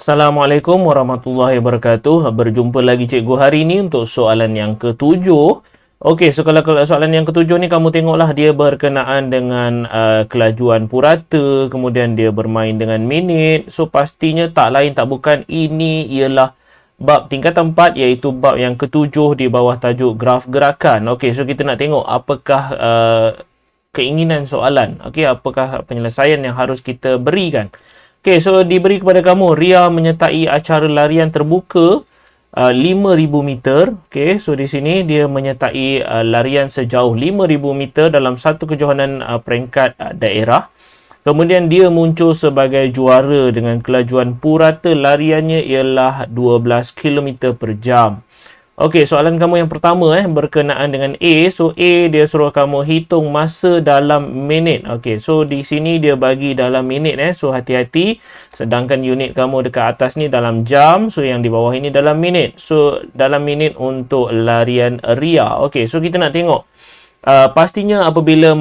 Assalamualaikum warahmatullahi wabarakatuh. Berjumpa lagi cikgu hari ini untuk soalan yang ketujuh. Okey, so kalau soalan yang ketujuh ni kamu tengoklah dia berkenaan dengan kelajuan purata, kemudian dia bermain dengan minit. So pastinya tak lain tak bukan ini ialah bab tingkatan 4 iaitu bab yang ketujuh di bawah tajuk graf gerakan. Okey, so kita nak tengok apakah keinginan soalan. Okey, apakah penyelesaian yang harus kita berikan. Okey, so diberi kepada kamu Ria menyertai acara larian terbuka 5,000 meter. Okey, so di sini dia menyertai larian sejauh 5,000 meter dalam satu kejohanan peringkat daerah. Kemudian dia muncul sebagai juara dengan kelajuan purata lariannya ialah 12 km per jam. Okey, soalan kamu yang pertama berkenaan dengan A. So A dia suruh kamu hitung masa dalam minit. Okey, so di sini dia bagi dalam minit So hati-hati. Sedangkan unit kamu dekat atas ni dalam jam. So yang di bawah ini dalam minit. So dalam minit untuk larian Ria. Okey, so kita nak tengok. Pastinya apabila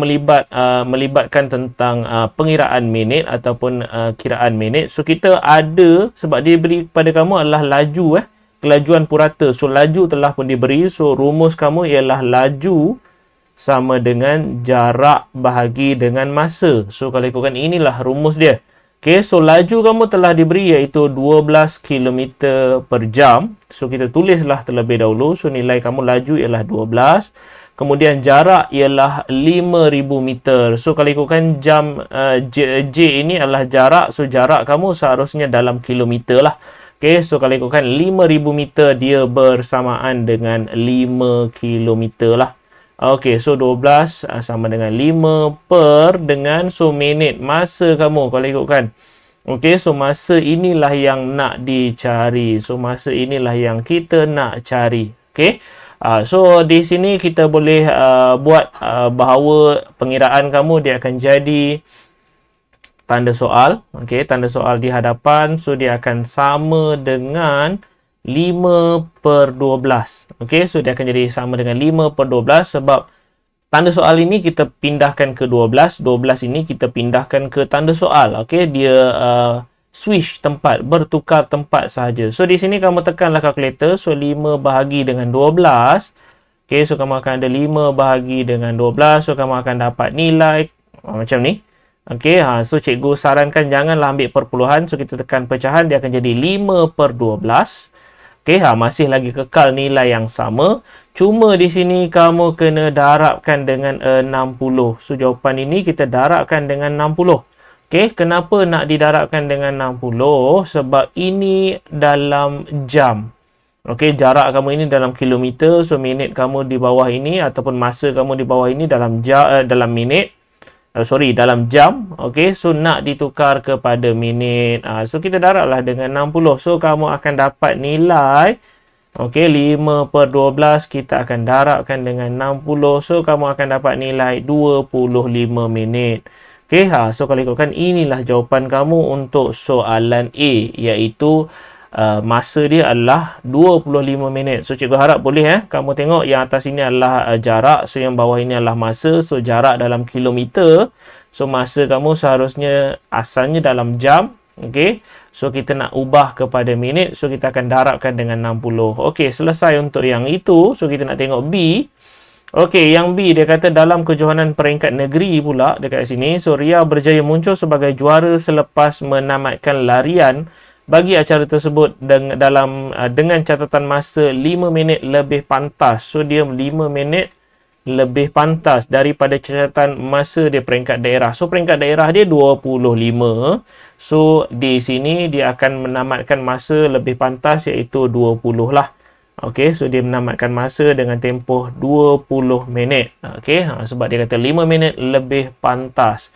melibatkan tentang pengiraan minit ataupun kiraan minit. So kita ada, sebab dia beri kepada kamu adalah laju kelajuan purata. So laju telah pun diberi. So rumus kamu ialah laju sama dengan jarak bahagi dengan masa. So kalau ikutkan inilah rumus dia. Okay, so laju kamu telah diberi iaitu 12 km per jam. So kita tulislah terlebih dahulu. So nilai kamu laju ialah 12. Kemudian jarak ialah 5,000 meter. So kalau ikutkan jam J ini adalah jarak. So jarak kamu seharusnya dalam kilometer lah. Okay, so kalau ikutkan 5,000 meter dia bersamaan dengan 5 kilometer lah. Okay, so 12 sama dengan 5 per dengan so minit masa kamu kalau ikutkan. Okay, so masa inilah yang nak dicari. So masa inilah yang kita nak cari. Okay, so di sini kita boleh buat bahawa pengiraan kamu dia akan jadi tanda soal. Okey, tanda soal di hadapan. So dia akan sama dengan 5 per 12. Okey, so dia akan jadi sama dengan 5 per 12 sebab tanda soal ini kita pindahkan ke 12. 12 ini kita pindahkan ke tanda soal. Okey, dia switch tempat, bertukar tempat sahaja. So di sini kamu tekanlah kalkulator. So 5 bahagi dengan 12. Okey, so kamu akan ada 5 bahagi dengan 12. So kamu akan dapat nilai macam ni. Okey, so cikgu sarankan janganlah ambil perpuluhan. So kita tekan pecahan, dia akan jadi 5 per 12. Okey, masih lagi kekal nilai yang sama. Cuma di sini kamu kena darabkan dengan 60. So jawapan ini kita darabkan dengan 60. Okey, kenapa nak didarabkan dengan 60? Sebab ini dalam jam. Okey, jarak kamu ini dalam kilometer. So minit kamu di bawah ini ataupun masa kamu di bawah ini dalam dalam minit. Dalam jam. Okey, so nak ditukar kepada minit. So kita darablah dengan 60. So kamu akan dapat nilai. Okey, 5 per 12 kita akan darabkan dengan 60. So kamu akan dapat nilai 25 minit. Okey, so kalau ikutkan inilah jawapan kamu untuk soalan A, iaitu masa dia adalah 25 minit. So cikgu harap boleh kamu tengok yang atas ini adalah jarak. So yang bawah ini adalah masa. So jarak dalam kilometer. So masa kamu seharusnya asalnya dalam jam. Okey. So kita nak ubah kepada minit. So kita akan darabkan dengan 60. Okey, selesai untuk yang itu. So kita nak tengok B. Okey, yang B dia kata dalam kejohanan peringkat negeri pula dekat sini. So Ria berjaya muncul sebagai juara selepas menamatkan larian bagi acara tersebut dengan catatan masa 5 minit lebih pantas. So dia 5 minit lebih pantas daripada catatan masa dia peringkat daerah. So peringkat daerah dia 25. So di sini dia akan menamatkan masa lebih pantas iaitu 20 lah. Okey, so dia menamatkan masa dengan tempoh 20 minit. Okey, sebab dia kata 5 minit lebih pantas.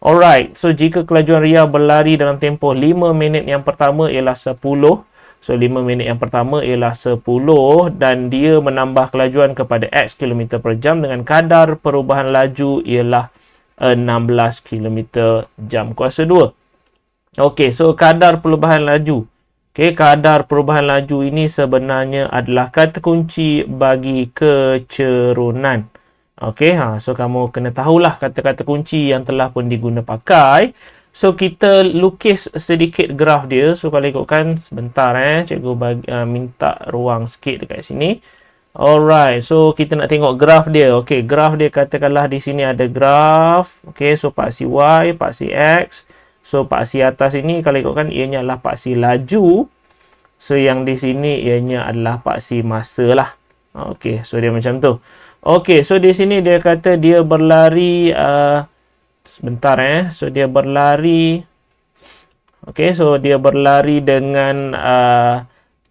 Alright, so jika kelajuan Ria berlari dalam tempoh 5 minit yang pertama ialah 10. So 5 minit yang pertama ialah 10 dan dia menambah kelajuan kepada X km per jam dengan kadar perubahan laju ialah 16 km jam kuasa 2. Okey, so kadar perubahan laju. Okey, kadar perubahan laju ini sebenarnya adalah kata kunci bagi kecerunan. Okey, so kamu kena tahulah kata-kata kunci yang telah pun diguna pakai. So kita lukis sedikit graf dia. So kalau ikutkan sebentar cikgu minta ruang sikit dekat sini. Alright, so kita nak tengok graf dia. Okey, graf dia katakanlah di sini ada graf. Okey, so paksi Y, paksi X. So paksi atas ini kalau ikutkan ianya adalah paksi laju. So yang di sini ianya adalah paksi masa lah. Okey, so dia macam tu. Okey, so di sini dia kata dia berlari sebentar so dia berlari. Okey, so dia berlari dengan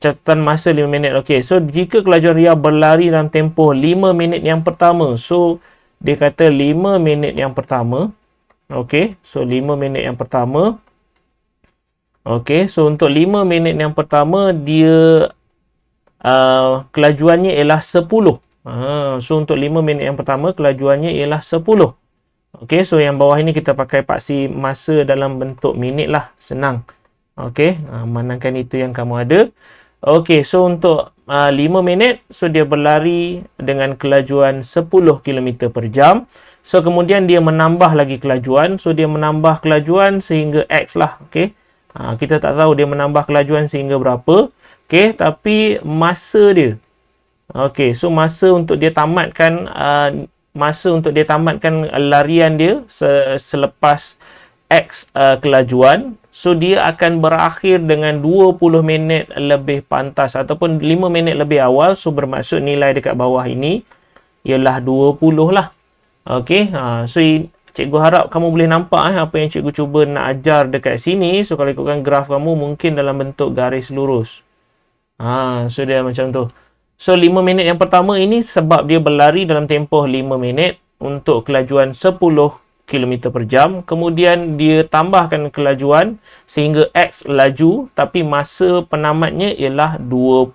catatan masa 5 minit. Okey, so jika kelajuan Ria berlari dalam tempoh 5 minit yang pertama. So dia kata 5 minit yang pertama. Okey, so 5 minit yang pertama. Okey, so untuk 5 minit yang pertama dia kelajuannya ialah 10. So untuk 5 minit yang pertama kelajuannya ialah 10. Okey, so yang bawah ini kita pakai paksi masa dalam bentuk minit lah. Senang. Okey, manangkan itu yang kamu ada. Okey, so untuk 5 minit, so dia berlari dengan kelajuan 10 km per jam. So kemudian dia menambah lagi kelajuan. So dia menambah kelajuan sehingga X lah. Okey, kita tak tahu dia menambah kelajuan sehingga berapa. Okey, tapi masa dia. Okey, so masa untuk dia tamatkan larian dia selepas X kelajuan. So dia akan berakhir dengan 20 minit lebih pantas ataupun 5 minit lebih awal. So bermaksud nilai dekat bawah ini ialah 20 lah. Okey, so cikgu harap kamu boleh nampak apa yang cikgu cuba nak ajar dekat sini. So kalau ikutkan graf kamu mungkin dalam bentuk garis lurus. So dia macam tu. So 5 minit yang pertama ini sebab dia berlari dalam tempoh 5 minit untuk kelajuan 10 km per jam. Kemudian dia tambahkan kelajuan sehingga X laju tapi masa penamatnya ialah 20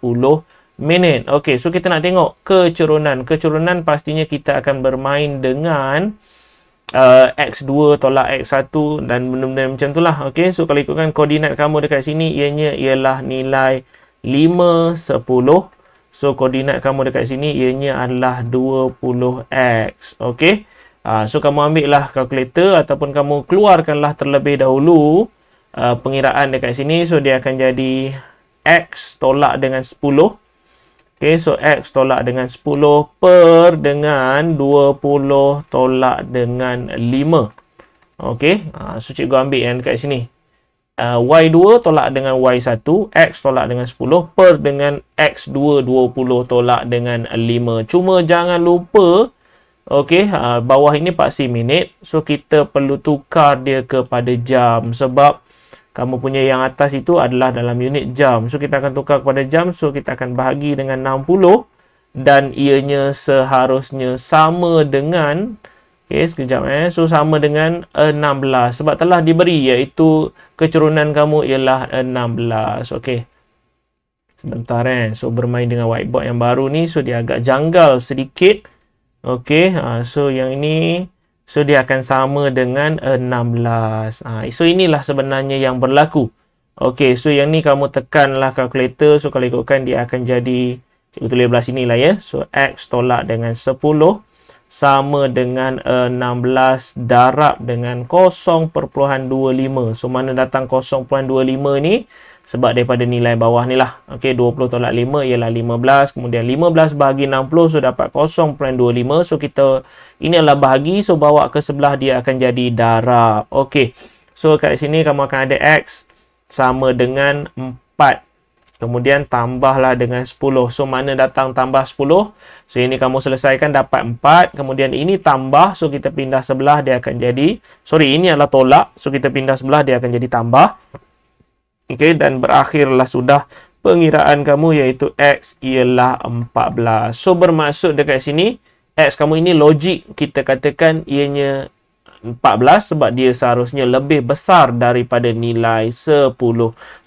minit. Okey, so kita nak tengok kecurunan. Kecurunan pastinya kita akan bermain dengan X2 tolak X1 dan benda-benda macam itulah. Okey, so kalau ikutkan koordinat kamu dekat sini ianya ialah nilai 5, 10. So koordinat kamu dekat sini ianya adalah 20x. Okey. So kamu ambil lah kalkulator ataupun kamu keluarkanlah terlebih dahulu pengiraan dekat sini. So dia akan jadi X tolak dengan 10. Okey, so X tolak dengan 10 per dengan 20 tolak dengan 5. Okey, so cikgu ambil yang dekat sini. Y2 tolak dengan Y1, X tolak dengan 10 per dengan X2 20 tolak dengan 5. Cuma jangan lupa, okey, bawah ini paksi minit. So kita perlu tukar dia kepada jam sebab kamu punya yang atas itu adalah dalam unit jam. So kita akan tukar kepada jam. So kita akan bahagi dengan 60 dan ianya seharusnya sama dengan, okey, sekejap so sama dengan 16 sebab telah diberi iaitu kecurunan kamu ialah 16. Okey. Sebentar so bermain dengan whiteboard yang baru ni, so dia agak janggal sedikit. Okey, so yang ini so dia akan sama dengan 16. So inilah sebenarnya yang berlaku. Okey, so yang ni kamu tekanlah kalkulator. So kalau ikutkan dia akan jadi, cikgu tulis belah sini lah ya. So X tolak dengan 10 sama dengan 16 darab dengan 0.25. So mana datang 0.25 ni? Sebab daripada nilai bawah ni lah. Okey, 20 tolak 5 ialah 15. Kemudian 15 bahagi 60, so dapat 0.25. So kita, ini adalah bahagi. So bawa ke sebelah dia akan jadi darab. Okey, so kat sini kamu akan ada X sama dengan 4. Kemudian tambahlah dengan 10. So mana datang tambah 10? So ini kamu selesaikan dapat 4. Kemudian ini tambah. So kita pindah sebelah dia akan jadi, sorry, ini adalah tolak. So kita pindah sebelah dia akan jadi tambah. Okey, dan berakhirlah sudah pengiraan kamu iaitu X ialah 14. So bermaksud dekat sini X kamu ini logik kita katakan ianya 14 sebab dia seharusnya lebih besar daripada nilai 10.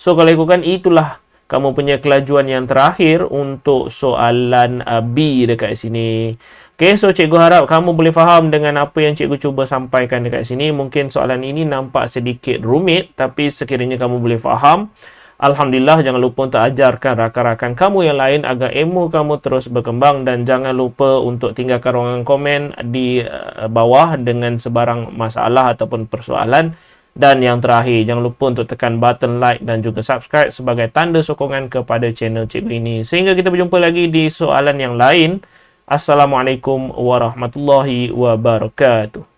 So kalau ikutkan itulah kamu punya kelajuan yang terakhir untuk soalan B dekat sini. Okey, so cikgu harap kamu boleh faham dengan apa yang cikgu cuba sampaikan dekat sini. Mungkin soalan ini nampak sedikit rumit, tapi sekiranya kamu boleh faham, alhamdulillah. Jangan lupa untuk ajarkan rakan-rakan kamu yang lain agar ilmu kamu terus berkembang. Dan jangan lupa untuk tinggalkan ruangan komen di bawah dengan sebarang masalah ataupun persoalan. Dan yang terakhir, jangan lupa untuk tekan button like dan juga subscribe sebagai tanda sokongan kepada channel cikgu ini. Sehingga kita berjumpa lagi di soalan yang lain. Assalamualaikum warahmatullahi wabarakatuh.